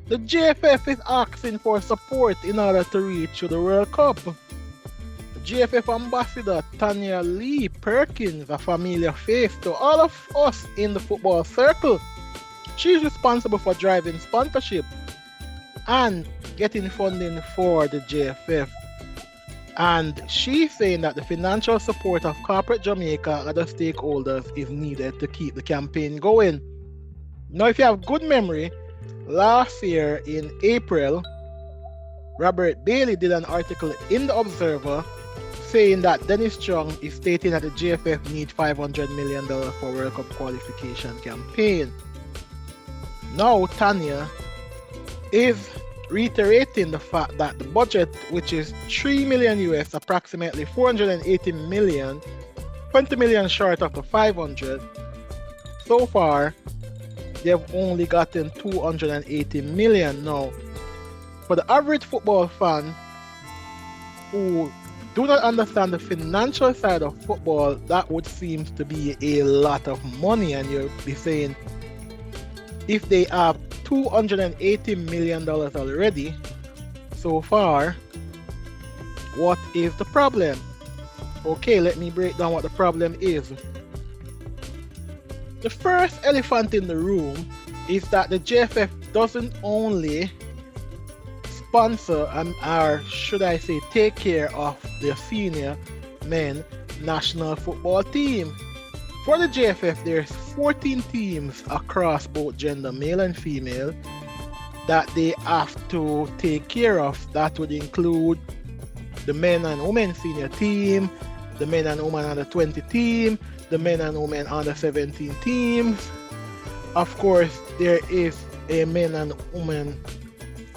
The GFF is asking for support in order to reach to the World Cup. GFF ambassador Tanya Lee Perkins, a familiar face to all of us in the football circle. She's responsible for driving sponsorship and getting funding for the JFF. And she's saying that the financial support of corporate Jamaica and other stakeholders is needed to keep the campaign going. Now, if you have good memory, last year in April, Robert Bailey did an article in The Observer saying that Dennis Strong is stating that the GFF need $500 million for World Cup qualification campaign. Now Tanya is reiterating the fact that the budget, which is $3 million US, approximately 480 million, 20 million short of the 500, so far they've only gotten 280 million. Now, for the average football fan who do not understand the financial side of football, that would seem to be a lot of money, and you'll be saying, if they have $280 million already so far, what is the problem? Okay, let me break down what the problem is. The first elephant in the room is that the JFF doesn't only sponsor or should I say take care of the senior men national football team. For the JFF, there's 14 teams across both gender, male and female, that they have to take care of. That would include the men and women senior team, the men and women under 20 team, the men and women under 17 teams. Of course, there is a men and women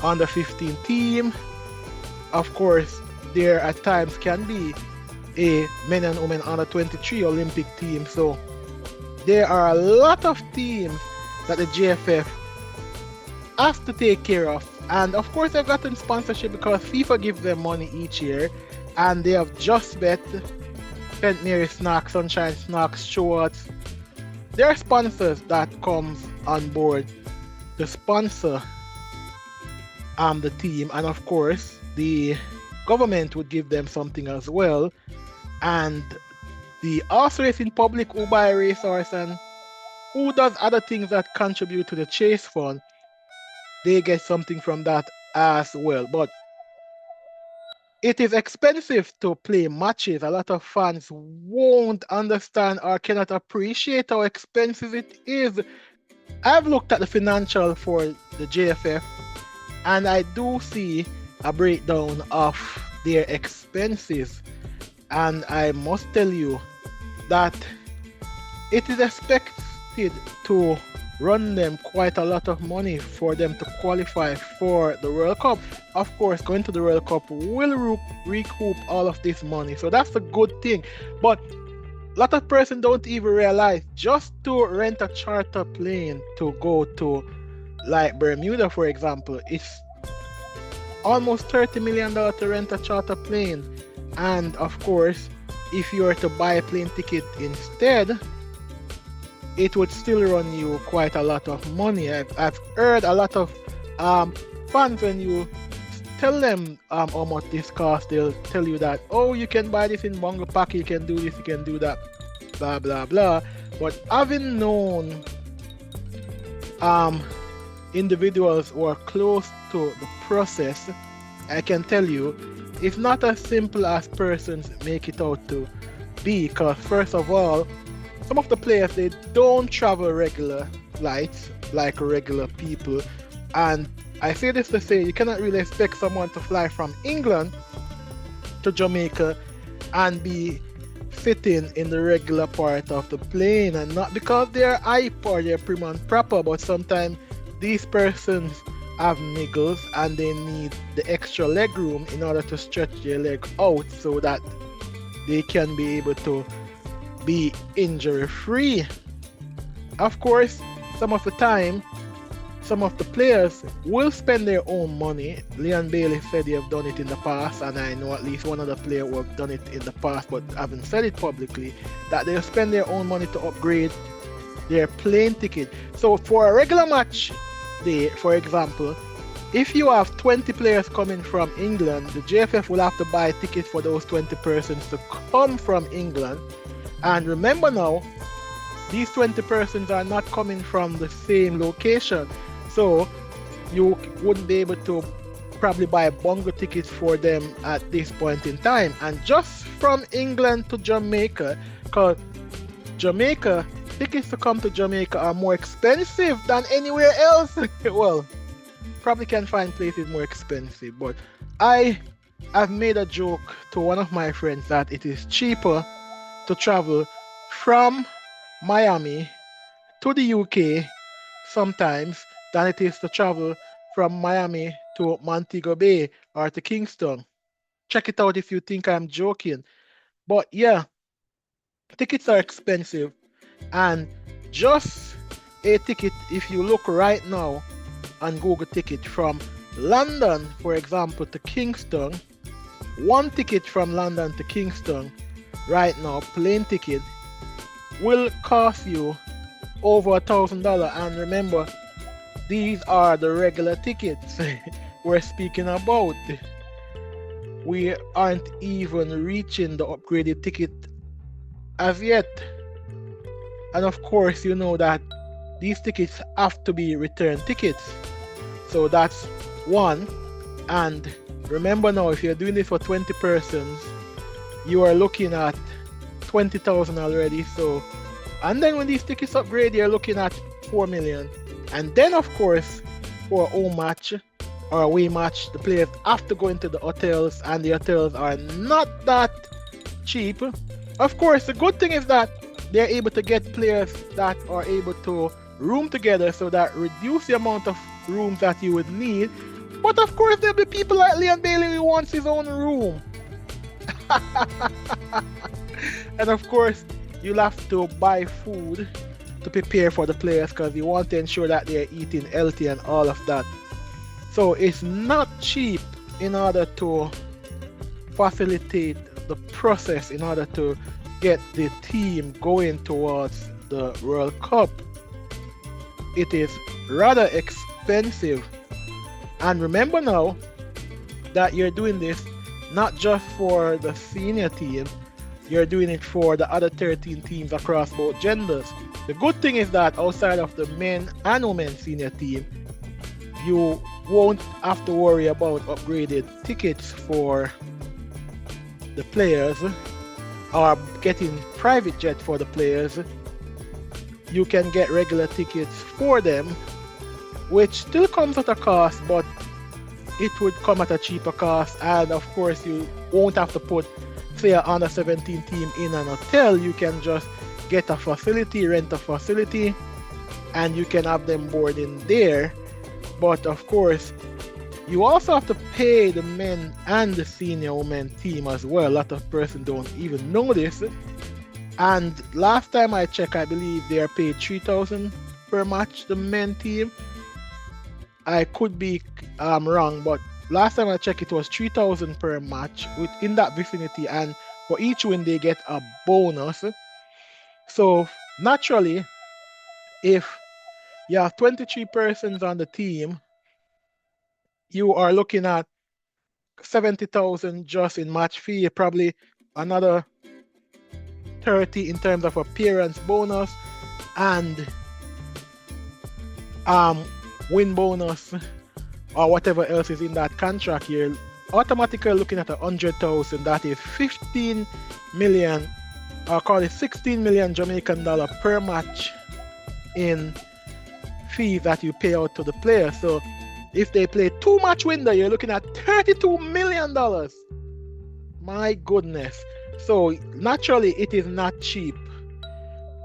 under 15 team. Of course, there at times can be a men and women under 23 Olympic team. So there are a lot of teams that the JFF has to take care of. And of course, they've gotten sponsorship because FIFA gives them money each year. And they have Just Bet, St. Mary Snacks, Sunshine Snacks, Schwartz. There are sponsors that comes on board to sponsor the team, and of course the government would give them something as well, and the horse racing public who buy a racehorse and who does other things that contribute to the chase fund, they get something from that as well. But it is expensive to play matches. A lot of fans won't understand or cannot appreciate how expensive it is. I've looked at the financial for the JFF, and I do see a breakdown of their expenses. And I must tell you that it is expected to run them quite a lot of money for them to qualify for the World Cup. Of course, going to the World Cup will recoup all of this money. So that's a good thing. But a lot of persons don't even realize just to rent a charter plane to go to like Bermuda, for example, it's almost $30 million to rent a charter plane. And of course, if you were to buy a plane ticket instead, it would still run you quite a lot of money. I've heard a lot of fans, when you tell them how much this costs, they'll tell you that, oh, you can buy this in Bungle Pack, you can do this, you can do that, blah blah blah. But having known individuals who are close to the process, I can tell you it's not as simple as persons make it out to be. Because first of all, some of the players, they don't travel regular flights like regular people. And I say this to say, you cannot really expect someone to fly from England to Jamaica and be sitting in the regular part of the plane, and not because they're hype or they're prim and proper, but sometimes these persons have niggles and they need the extra leg room in order to stretch their leg out so that they can be able to be injury free. Of course, some of the time, some of the players will spend their own money. Leon Bailey said they have done it in the past, and I know at least one other player who have done it in the past but haven't said it publicly, that they'll spend their own money to upgrade their plane ticket. So for a regular match day, for example, if you have 20 players coming from England, the JFF will have to buy tickets for those 20 persons to come from England. And remember now, these 20 persons are not coming from the same location. So you wouldn't be able to probably buy bungle tickets for them at this point in time. And just from England to Jamaica, because Jamaica, tickets to come to Jamaica are more expensive than anywhere else. Well, probably can find places more expensive, but I have made a joke to one of my friends that it is cheaper to travel from Miami to the UK sometimes than it is to travel from Miami to Montego Bay or to Kingston. Check it out if you think I'm joking. But yeah, tickets are expensive, and just a ticket, if you look right now on Google Ticket from London, for example, to Kingston, one ticket from London to Kingston right now, plane ticket, will cost you over $1,000. And remember, these are the regular tickets we're speaking about. We aren't even reaching the upgraded ticket as yet. And of course, you know that these tickets have to be return tickets. So that's one. And remember now, if you're doing this for 20 persons, you are looking at 20,000 already. So, and then when these tickets upgrade, you're looking at 4 million. And then of course, for a home match or away match, the players have to go into the hotels, and the hotels are not that cheap. Of course, the good thing is that they're able to get players that are able to room together, so that reduce the amount of rooms that you would need. But of course, there'll be people like Leon Bailey who wants his own room. And of course, you'll have to buy food to prepare for the players, because you want to ensure that they're eating healthy and all of that. So it's not cheap in order to facilitate the process, in order to get the team going towards the World Cup. It is rather expensive. And remember now that you're doing this not just for the senior team, you're doing it for the other 13 teams across both genders. The good thing is that outside of the men and women senior team, you won't have to worry about upgraded tickets for the players or getting private jet for the players. You can get regular tickets for them, which still comes at a cost, but it would come at a cheaper cost. And of course, you won't have to put, say, an under 17 team in an hotel. You can just get a facility, rent a facility, and you can have them boarding there. But of course, you also have to pay the men and the senior women team as well. A lot of persons don't even know this. And last time I checked, I believe they are paid $3,000 per match, the men team. I could be wrong, but last time I checked, it was $3,000 per match within that vicinity, and for each win they get a bonus. So naturally, if you have 23 persons on the team, you are looking at 70,000 just in match fee, probably another 30 in terms of appearance bonus and win bonus or whatever else is in that contract. You're automatically looking at 100,000. That is 15 million, or call it 16 million Jamaican dollar per match in fees that you pay out to the player. So if they play 2 match window, you're looking at $32 million. My goodness. So naturally, it is not cheap.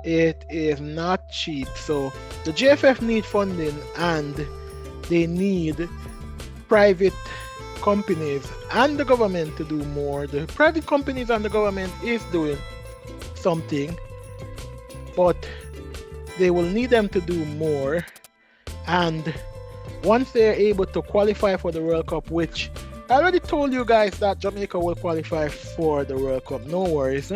It is not cheap. So the JFF need funding, and they need private companies and the government to do more. The private companies and the government is doing something, but they will need them to do more. And once they're able to qualify for the World Cup, which I already told you guys that Jamaica will qualify for the World Cup, no worries.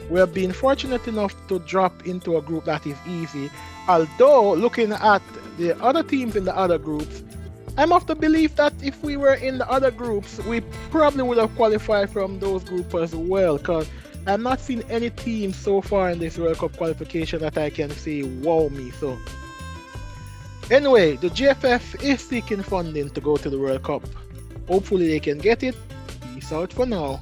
We have been fortunate enough to drop into a group that is easy. Although looking at the other teams in the other groups, I'm of the belief that if we were in the other groups, we probably would have qualified from those groups as well. Because I'm not seeing any team so far in this World Cup qualification that I can say wow me. So anyway, the GFF is seeking funding to go to the World Cup. Hopefully they can get it. Peace out for now.